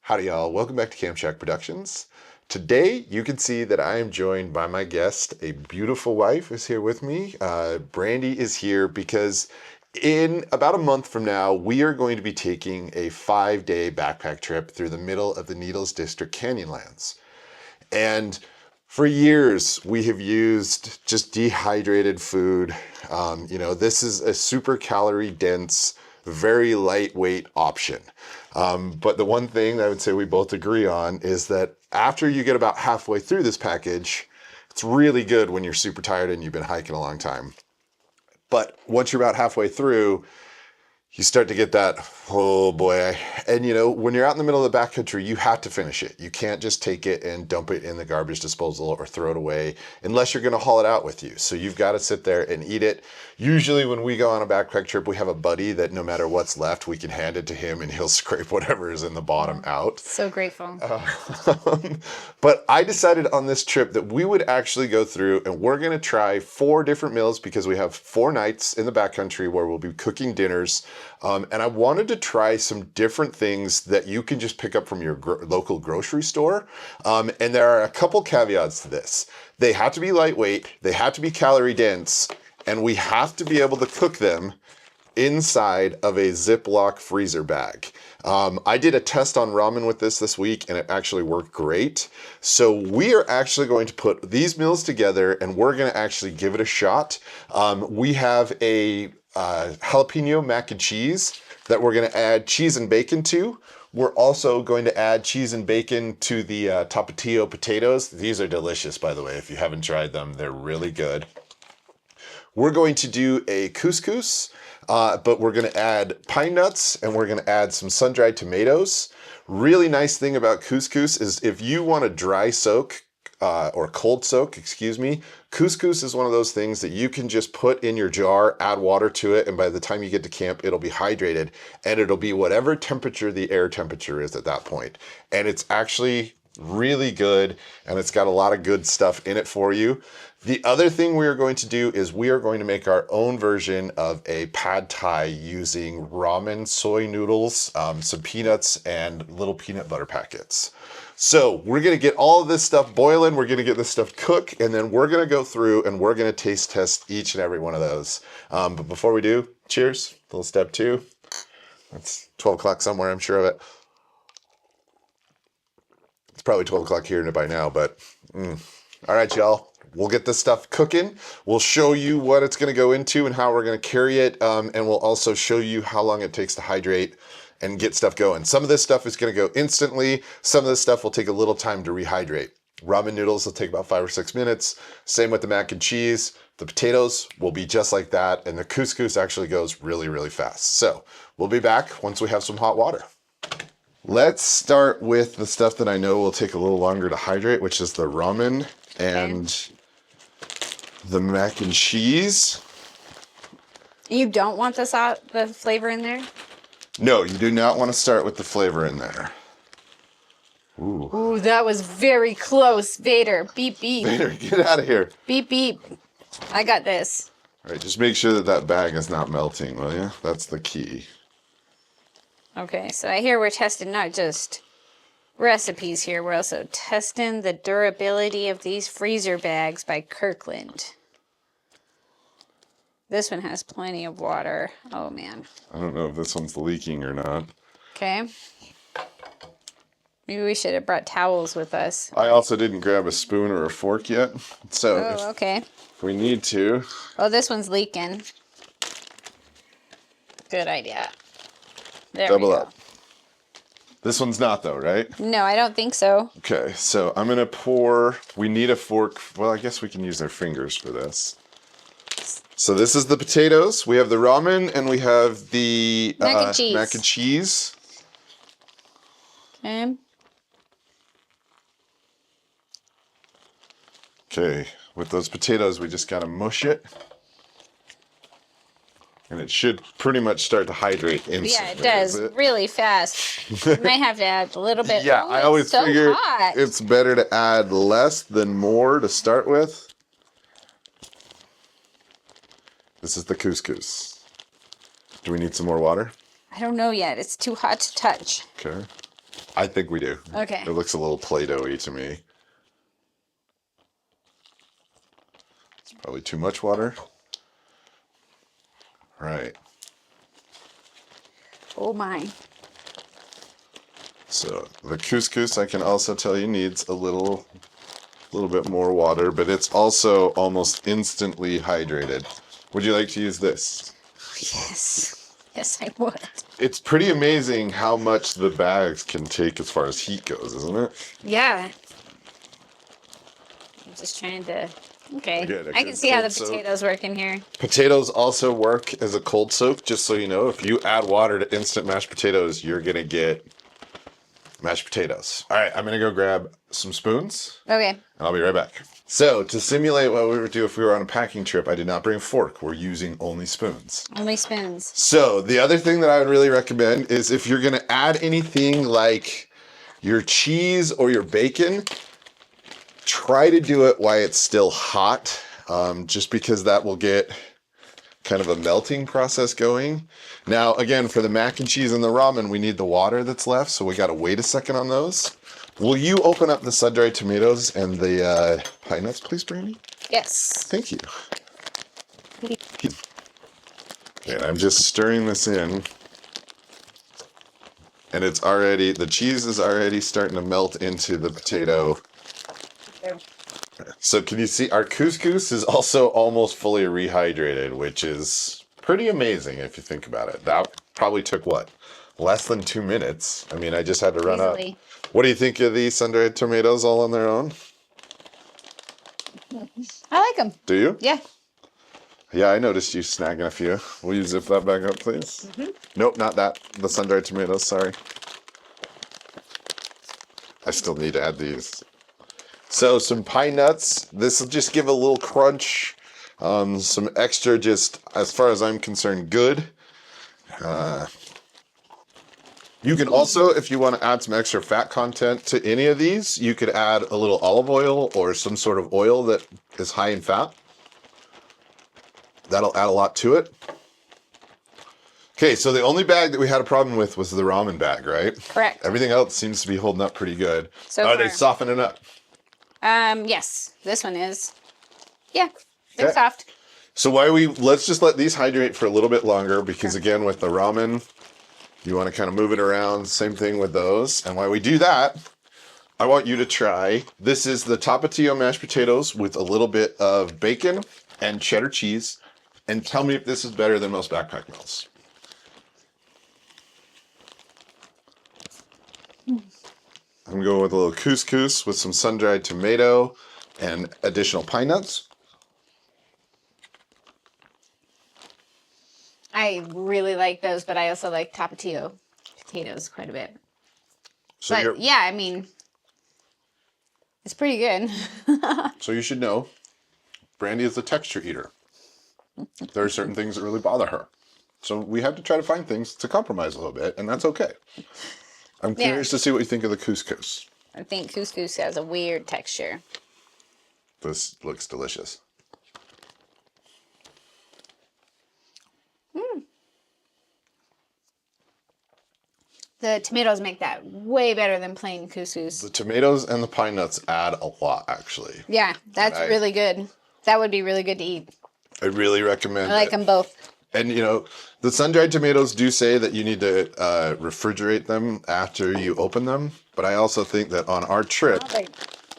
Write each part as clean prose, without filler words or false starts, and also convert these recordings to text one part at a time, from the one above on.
Howdy y'all, welcome back to Camp Shack Productions. Today you can see that I am joined by my guest. A beautiful wife is here with me. Brandy is here because in about a month from now we are going to be taking a 5-day backpack trip through the middle of the Needles District Canyonlands. And for years we have used just dehydrated food. This is a super calorie dense, very lightweight option. But the one thing I would say we both agree on is that after you get about halfway through this package, it's really good when you're super tired and you've been hiking a long time. But once you're about halfway through, you start to get that, oh boy. And when you're out in the middle of the backcountry, you have to finish it. You can't just take it and dump it in the garbage disposal or throw it away unless you're going to haul it out with you. So you've got to sit there and eat it. Usually when we go on a backpack trip, we have a buddy that no matter what's left, we can hand it to him and he'll scrape whatever is in the bottom out. So grateful. But I decided on this trip that we would actually go through and we're going to try 4 different meals because we have 4 nights in the backcountry where we'll be cooking dinners. And I wanted to try some different things that you can just pick up from your local grocery store. And there are a couple caveats to this. They have to be lightweight, they have to be calorie dense, and we have to be able to cook them inside of a Ziploc freezer bag. I did a test on ramen with this week and it actually worked great. So we are actually going to put these meals together and we're going to actually give it a shot. We have a jalapeno mac and cheese that we're going to add cheese and bacon to. We're also going to add cheese and bacon to the Tapatio potatoes. These are delicious, by the way. If you haven't tried them, they're really good. We're going to do a couscous, but we're going to add pine nuts and we're going to add some sun-dried tomatoes. Really nice thing about couscous is if you want to dry soak, or cold soak, couscous is one of those things that you can just put in your jar, add water to it, and by the time you get to camp, it'll be hydrated, and it'll be whatever temperature the air temperature is at that point. And it's actually really good, and it's got a lot of good stuff in it for you. The other thing we are going to do is we are going to make our own version of a pad thai using ramen, soy noodles, some peanuts, and little peanut butter packets. So we're going to get all of this stuff boiling, we're going to get this stuff cooked, and then we're going to go through and we're going to taste test each and every one of those. But before we do, cheers, little step 2. It's 12 o'clock somewhere, I'm sure of it. It's probably 12 o'clock here by now, but all right, y'all. We'll get this stuff cooking. We'll show you what it's going to go into and how we're going to carry it, and we'll also show you how long it takes to hydrate and get stuff going. Some of this stuff is going to go instantly. Some of this stuff will take a little time to rehydrate. Ramen noodles will take about 5 or 6 minutes. Same with the mac and cheese. The potatoes will be just like that, and the couscous actually goes really, really fast. So we'll be back once we have some hot water. Let's start with the stuff that I know will take a little longer to hydrate, which is the ramen and the mac and cheese. You don't want the flavor in there? No, you do not want to start with the flavor in there. Ooh, that was very close. Vader, beep, beep. Vader, get out of here. Beep, beep. I got this. All right, just make sure that that bag is not melting, will you? That's the key. Okay, so I hear we're testing not just recipes here, we're also testing the durability of these freezer bags by Kirkland. This one has plenty of water. Oh, man. I don't know if this one's leaking or not. Okay. Maybe we should have brought towels with us. I also didn't grab a spoon or a fork yet. So okay. If we need to. Oh, this one's leaking. Good idea. There Double we go. up. This one's not though, right? No, I don't think so. Okay, so I'm going to pour. We need a fork. Well, I guess we can use our fingers for this. So this is the potatoes. We have the ramen and we have the mac and cheese. Mac and cheese. Okay. Okay, with those potatoes, we just gotta mush it. And it should pretty much start to hydrate instantly. Yeah, it does. Really fast. You might have to add a little bit. Yeah, oh, I always so figure hot. it's better to add less than more to start with. This is the couscous. Do we need some more water? I don't know yet. It's too hot to touch. Okay. I think we do. Okay. It looks a little Play-Doh-y to me. It's probably too much water. Right. Oh my. So the couscous, I can also tell you, needs a little bit more water, but it's also almost instantly hydrated. Would you like to use this? Yes. Yes, I would. It's pretty amazing how much the bags can take as far as heat goes, isn't it? Yeah. I'm just trying to. Okay. Again, a I can good see how the cold soak. potatoes work in here. Potatoes also work as a cold soak, just so you know. If you add water to instant mashed potatoes, you're going to get mashed potatoes. All right, I'm going to go grab some spoons, Okay. and I'll be right back. So, to simulate what we would do if we were on a packing trip, I did not bring a fork. We're using only spoons. Only spoons. So, the other thing that I would really recommend is if you're going to add anything like your cheese or your bacon, try to do it while it's still hot, just because that will get kind of a melting process going. Now, again, for the mac and cheese and the ramen, we need the water that's left, so we got to wait a second on those. Will you open up the sun-dried tomatoes and the pine nuts, please, Brandy? Yes. Thank you. And I'm just stirring this in. And it's already, the cheese is already starting to melt into the potato. So can you see our couscous is also almost fully rehydrated, which is pretty amazing if you think about it. That probably took what? Less than 2 minutes. I mean, I just had to run Easily. up. What do you think of these sun-dried tomatoes all on their own? I like them. Do you? Yeah. Yeah, I noticed you snagging a few. Will you zip that back up, please? Nope, not that. The sun-dried tomatoes, sorry. I still need to add these. So some pine nuts. This will just give a little crunch. Some extra, just as far as I'm concerned, good. You can also, if you want to add some extra fat content to any of these, you could add a little olive oil or some sort of oil that is high in fat. That'll add a lot to it. Okay, so the only bag that we had a problem with was the ramen bag, right? Correct. Everything else seems to be holding up pretty good. So Are they far. softening up? Yes. This one is. Yeah. They're Okay. soft. So let's just let these hydrate for a little bit longer, because again, with the ramen, you want to kind of move it around. Same thing with those. And while we do that, I want you to try, this is the Tapatio mashed potatoes with a little bit of bacon and cheddar cheese, and tell me if this is better than most backpack meals. I'm going with a little couscous with some sun-dried tomato and additional pine nuts. I really like those, but I also like Tapatio potatoes quite a bit. So But yeah, I mean, it's pretty good. So you should know, Brandy is a texture eater. There are certain things that really bother her. So we have to try to find things to compromise a little bit, and that's okay. I'm curious to see what you think of the couscous. I think couscous has a weird texture. This looks delicious. The tomatoes make that way better than plain couscous. The tomatoes and the pine nuts add a lot, actually. Yeah, that's I- really good. That would be really good to eat. I really recommend I like it. them both. And you know, the sun-dried tomatoes do say that you need to refrigerate them after you open them. But I also think that on our trip,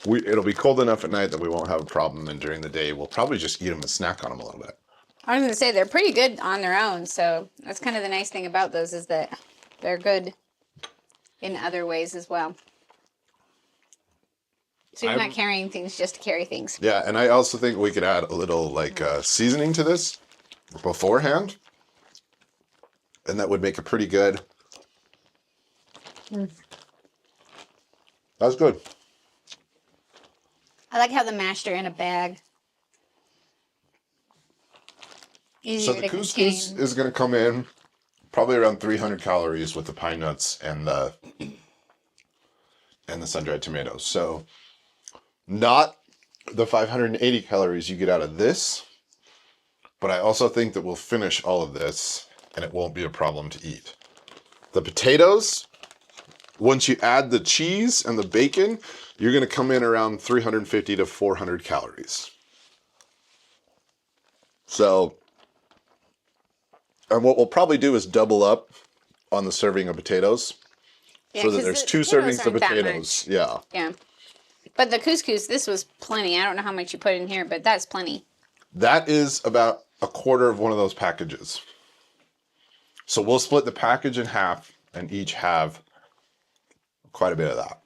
it'll be cold enough at night that we won't have a problem. And during the day, we'll probably just eat them and snack on them a little bit. I was going to say, they're pretty good on their own. So that's kind of the nice thing about those, is that they're good in other ways as well. So you're not carrying things just to carry things. Yeah, and I also think we could add a little like seasoning to this beforehand, and that would make it pretty good. That's good. I like how the mashed are in a bag. Easier So the to couscous contain. is going to come in probably around 300 calories with the pine nuts and the sun-dried tomatoes. So not the 580 calories you get out of this, but I also think that we'll finish all of this and it won't be a problem to eat. The potatoes, Once you add the cheese and the bacon, you're going to come in around 350 to 400 calories. So, and what we'll probably do is double up on the serving of potatoes. Yeah, So that 'cause there's the 2 potatoes servings of aren't that potatoes. much. Yeah. Yeah. But the couscous, this was plenty. I don't know how much you put in here, but that's plenty. That is about a quarter of one of those packages. So we'll split the package in half and each have quite a bit of that.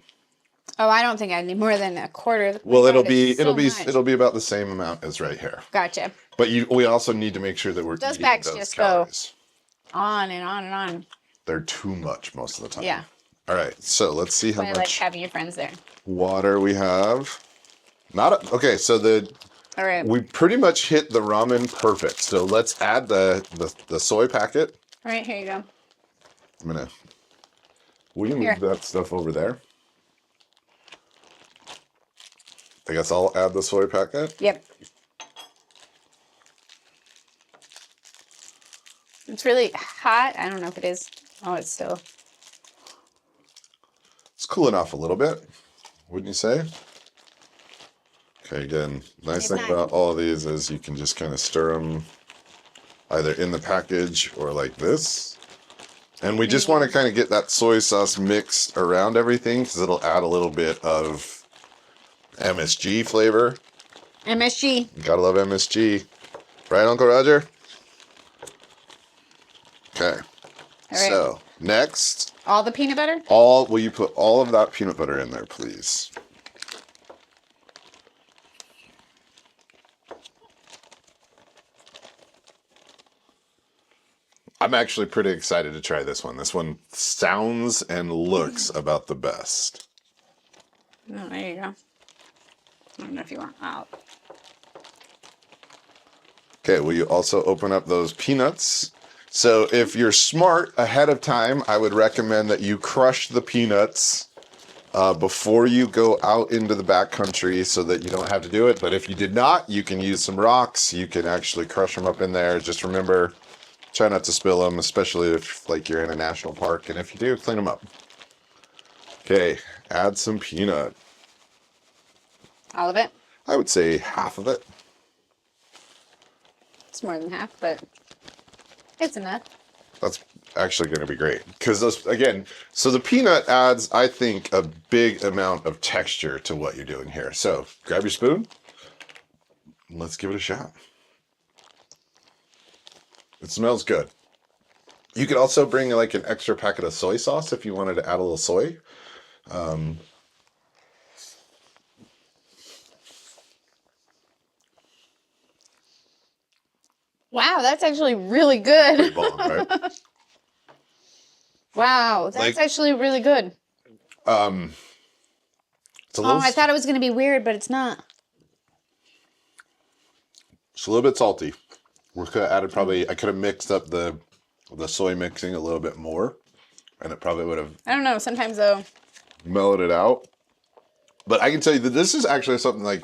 Oh, I don't think I need more than a quarter. Well, My it'll God, it's be so much. it'll be about the same amount as right here. Gotcha. But we also need to make sure that we're Those eating bags those just calories. On and on and on. They're too much most of the time. Yeah. All right, so let's see how I like much having your friends there. water we have. Okay, so All right. we pretty much hit the ramen perfect. So let's add the soy packet. All right, here you go. Will you Here. move that stuff over there? I guess I'll add the soy packet. Yep. It's really hot. I don't know if it is. Oh, it's still. It's cooling off a little bit, wouldn't you say? Okay, again, nice thing about all of these is you can just kind of stir them either in the package or like this. And we just want to kind of get that soy sauce mixed around everything because it'll add a little bit of MSG flavor. MSG. Gotta love MSG. Right, Uncle Roger? Okay. All right. So, next, All the peanut butter? will you put all of that peanut butter in there, please? I'm actually pretty excited to try this one. This one sounds and looks about the best. Oh, there you go. I don't know if you want out. Okay, will you also open up those peanuts? So if you're smart ahead of time, I would recommend that you crush the peanuts before you go out into the backcountry so that you don't have to do it. But if you did not, you can use some rocks. You can actually crush them up in there. Just remember, try not to spill them, especially if like you're in a national park. And if you do, clean them up. Okay, add some peanut. All of it? I would say half of it. It's more than half, but it's enough. That's actually going to be great because those, again, so the peanut adds, I think, a big amount of texture to what you're doing here. So grab your spoon. Let's give it a shot. It smells good. You could also bring like an extra packet of soy sauce if you wanted to add a little soy. Wow, that's actually really good. Bomb, right? Wow, that's Like- actually really good. It's a Oh, little, I thought it was going to be weird, but it's not. it's a little bit salty. We could have added probably, I could have mixed up the soy mixing a little bit more, and it probably would have I don't know. Sometimes, though, mellowed it out. But I can tell you that this is actually something like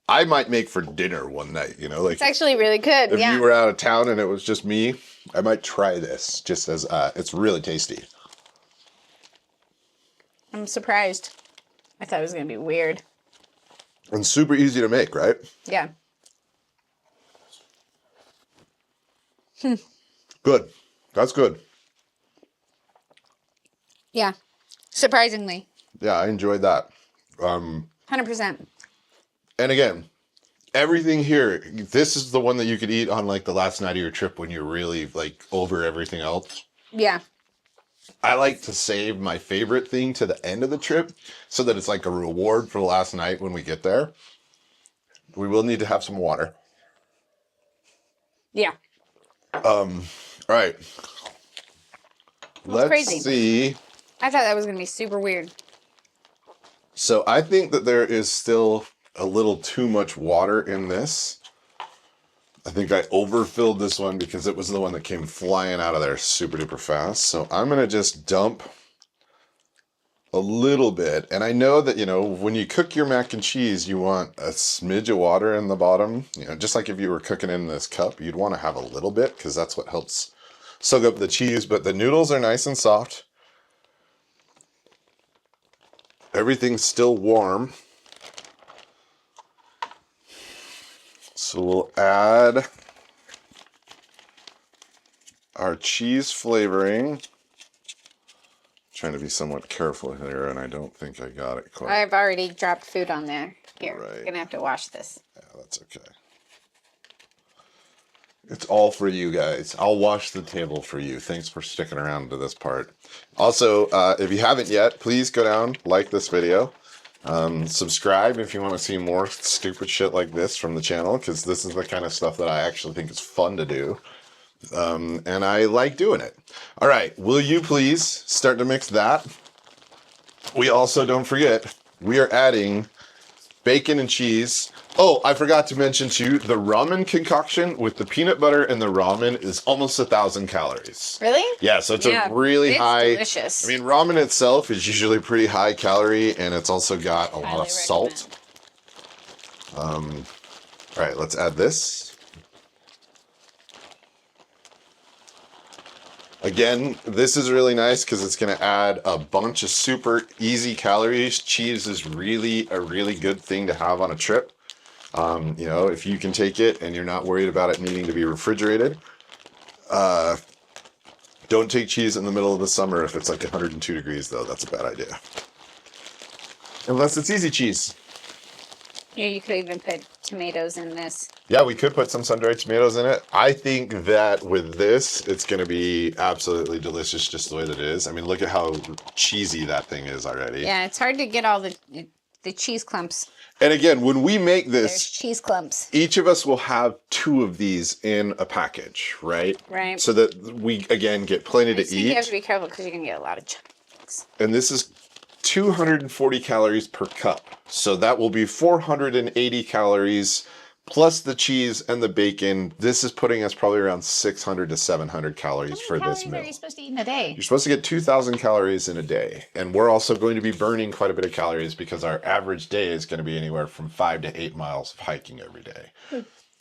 I might make for dinner one night, you know, like it's actually really good. if Yeah. you were out of town and it was just me, I might try this just as it's really tasty. I'm surprised. I thought it was going to be weird. And super easy to make, right? Yeah. Good. That's good. Yeah. Surprisingly. Yeah, I enjoyed that. 100%. And again, everything here, this is the one that you could eat on like the last night of your trip when you're really like over everything else. Yeah. I like to save my favorite thing to the end of the trip so that it's like a reward for the last night when we get there. We will need to have some water. Yeah. All right. Let's crazy. see. I thought that was going to be super weird. So I think that there is still a little too much water in this. I think I overfilled this one because it was the one that came flying out of there super duper fast. So I'm going to just dump a little bit. And I know that, you know, when you cook your mac and cheese, you want a smidge of water in the bottom. You know, just like if you were cooking in this cup, you'd want to have a little bit because that's what helps soak up the cheese. But the noodles are nice and soft. everything's still warm. So we'll add our cheese flavoring. Trying to be somewhat careful here, and I don't think I got it quite. I've already dropped food on there. Here, Right. you're gonna have to wash this. Yeah, that's okay. It's all for you guys. I'll wash the table for you. Thanks for sticking around to this part. Also, if you haven't yet, please go down, like this video. Subscribe if you want to see more stupid shit like this from the channel, because this is the kind of stuff that I actually think is fun to do. And I like doing it. All right, will you please start to mix that? We also, don't forget, we are adding bacon and cheese. Oh, I forgot to mention too, the ramen concoction with the peanut butter and the ramen is almost 1,000 calories. Really? Yeah, so it's Yeah, a really it's high. delicious. I mean, ramen itself is usually pretty high calorie, and it's also got a lot Highly of salt. All right, let's add this. Again, this is really nice because it's going to add a bunch of super easy calories. Cheese is really a really good thing to have on a trip. You know, if you can take it and you're not worried about it needing to be refrigerated. Don't take cheese in the middle of the summer if it's like 102 degrees, though. That's a bad idea. Unless it's easy cheese. Yeah, you could even put tomatoes in this. Yeah, we could put some sun-dried tomatoes in it. I think that with this, it's going to be absolutely delicious just the way that it is. I mean, look at how cheesy that thing is already. Yeah, it's hard to get all the cheese clumps. And again, when we make There's this, cheese clumps. each of us will have 2 of these in a package, right? Right. So that we, again, get plenty I to just think you have to eat. be careful because you're gonna get a lot of chunks. And this is 240 calories per cup. So that will be 480 calories plus the cheese and the bacon. This is putting us probably around 600 to 700 calories for this meal. How many calories are you supposed to eat in a day? You're supposed to get 2,000 calories in a day. And we're also going to be burning quite a bit of calories because our average day is going to be anywhere from 5 to 8 miles of hiking every day,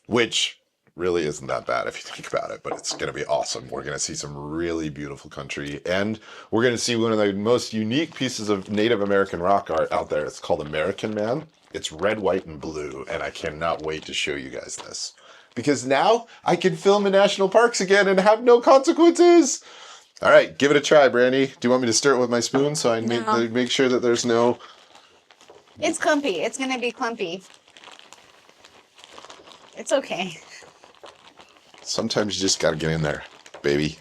which really isn't that bad if you think about it, but it's going to be awesome. We're going to see some really beautiful country, and we're going to see one of the most unique pieces of Native American rock art out there. It's called American Man. It's red, white, and blue, and I cannot wait to show you guys this. Because now I can film in national parks again and have no consequences. All right, give it a try, Brandy. Do you want me to stir it with my spoon so I make sure that there's no... It's clumpy. It's gonna be clumpy. It's okay. Sometimes you just got to get in there, baby.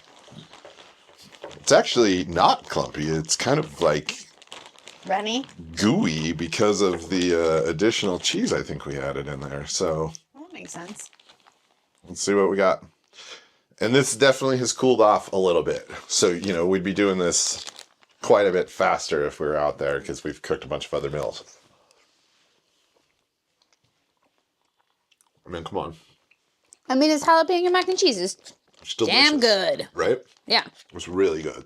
It's actually not clumpy. It's kind of like Runny? gooey because of the additional cheese I think we added in there. So That makes sense. let's see what we got. And this definitely has cooled off a little bit. So, you know, we'd be doing this quite a bit faster if we were out there because we've cooked a bunch of other meals. I mean, come on. I mean, it's jalapeno mac and cheese. It's damn good. Right? Yeah. It's really good.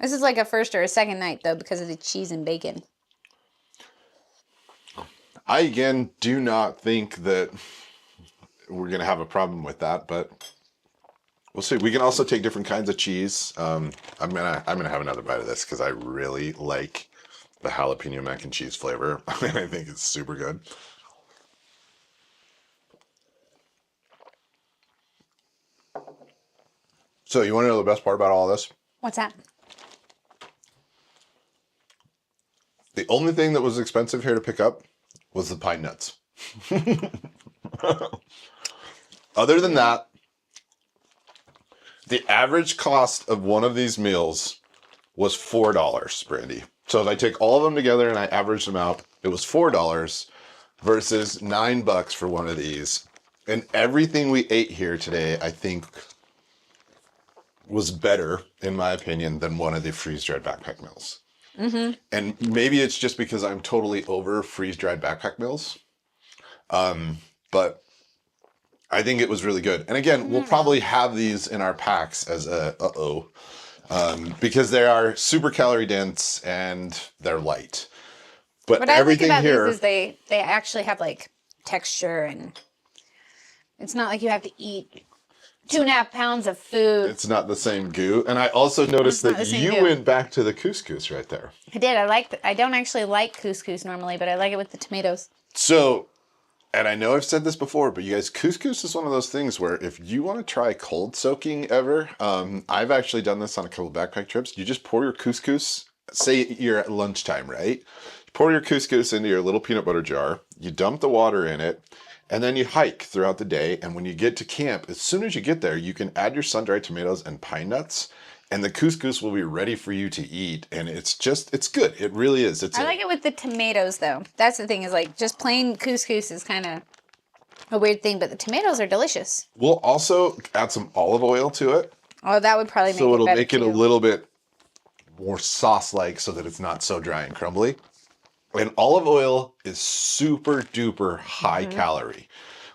This is like a first or a second night, though, because of the cheese and bacon. I, again, do not think that we're going to have a problem with that, but we'll see. We can also take different kinds of cheese. I'm gonna have another bite of this because I really like the jalapeno mac and cheese flavor. I think it's super good. So you want to know the best part about all this? What's that? The only thing that was expensive here to pick up was the pine nuts. Other than that, the average cost of one of these meals was $4, Brandy. So if I take all of them together and I average them out, it was $4 versus $9 for one of these. And everything we ate here today, I think, was better, in my opinion, than one of the freeze-dried backpack meals. Mm-hmm. And maybe it's just because I'm totally over freeze-dried backpack meals. But I think it was really good. And again, we'll probably have these in our packs as a because they are super calorie dense and they're light. But What I like everything about here, these is they actually have like texture, and it's not like you have to eat 2.5 pounds of food. It's not the same goo. And I also noticed not that the same you goo. went back to the couscous right there. I did. I don't actually like couscous normally, but I like it with the tomatoes. So, and I know I've said this before, but you guys, couscous is one of those things where if you want to try cold soaking ever, I've actually done this on a couple backpack trips. You just pour your couscous, say you're at lunchtime, right? You pour your couscous into your little peanut butter jar, you dump the water in it, and then you hike throughout the day. And when you get to camp, as soon as you get there, you can add your sun-dried tomatoes and pine nuts, and the couscous will be ready for you to eat. And it's good. It really is. I like it with the tomatoes, though. That's the thing, is like just plain couscous is kind of a weird thing, but the tomatoes are delicious. We'll also add some olive oil to it. Oh, that would probably make So it it'll better make it a too. little bit more sauce-like so that it's not so dry and crumbly. And olive oil is super duper high calorie.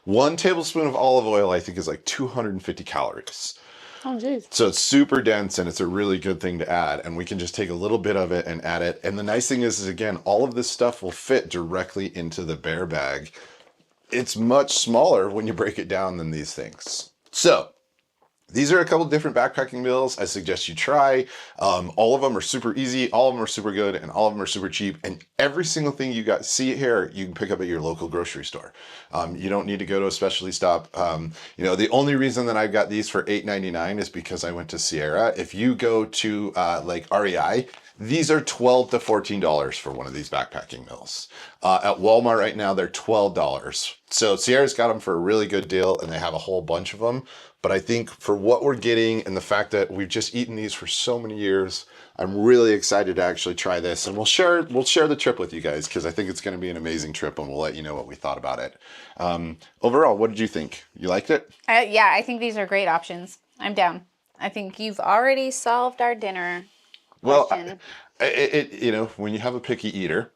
1 tablespoon of olive oil, I think, is like 250 calories. Oh, jeez. So it's super dense and it's a really good thing to add. And we can just take a little bit of it and add it. And the nice thing is again, all of this stuff will fit directly into the bear bag. It's much smaller when you break it down than these things. So these are a couple different backpacking meals I suggest you try. All of them are super easy, all of them are super good, and all of them are super cheap. And every single thing you got see here, you can pick up at your local grocery store. You don't need to go to a specialty stop. The only reason that I got these for $8.99 is because I went to Sierra. If you go to like REI, these are $12 to $14 for one of these backpacking meals. At Walmart right now, they're $12. So Sierra's got them for a really good deal, and they have a whole bunch of them. But I think for what we're getting and the fact that we've just eaten these for so many years, I'm really excited to actually try this. And we'll share the trip with you guys because I think it's going to be an amazing trip, and we'll let you know what we thought about it. Overall, what did you think? You liked it? Yeah, I think these are great options. I'm down. I think you've already solved our dinner question. Well, when you have a picky eater,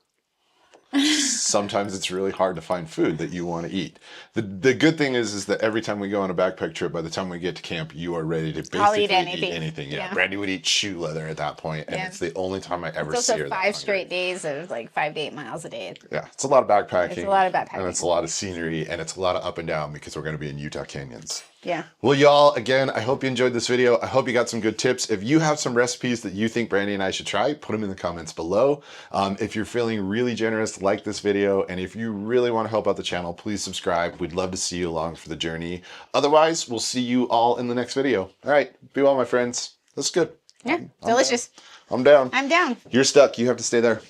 sometimes it's really hard to find food that you want to eat. The good thing is that every time we go on a backpack trip, by the time we get to camp, you are ready to basically eat anything. Yeah. Brandy would eat shoe leather at that point, and it's the only time I ever It's see her also that 5 hungry. straight days of like 5 to 8 miles a day. Yeah, it's a lot of backpacking. It's a lot of backpacking. And it's a lot of scenery, and it's a lot of up and down because we're going to be in Utah canyons. Yeah. Well, y'all, again, I hope you enjoyed this video. I hope you got some good tips. If you have some recipes that you think Brandy and I should try, put them in the comments below. If you're feeling really generous, like this video. And if you really want to help out the channel, please subscribe. We'd love to see you along for the journey. Otherwise, we'll see you all in the next video. All right. Be well, my friends. That's good. Yeah. I'm Delicious. I'm down. I'm down. You're stuck. You have to stay there.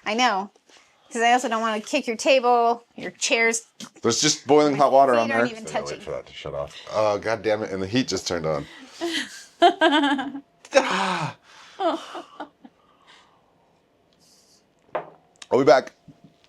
I know. Because I also don't want to kick your table, your chairs. There's just boiling hot water on feet there. aren't even Wait touching. for that to shut off. Oh, God damn it. And the heat just turned on. I'll be back.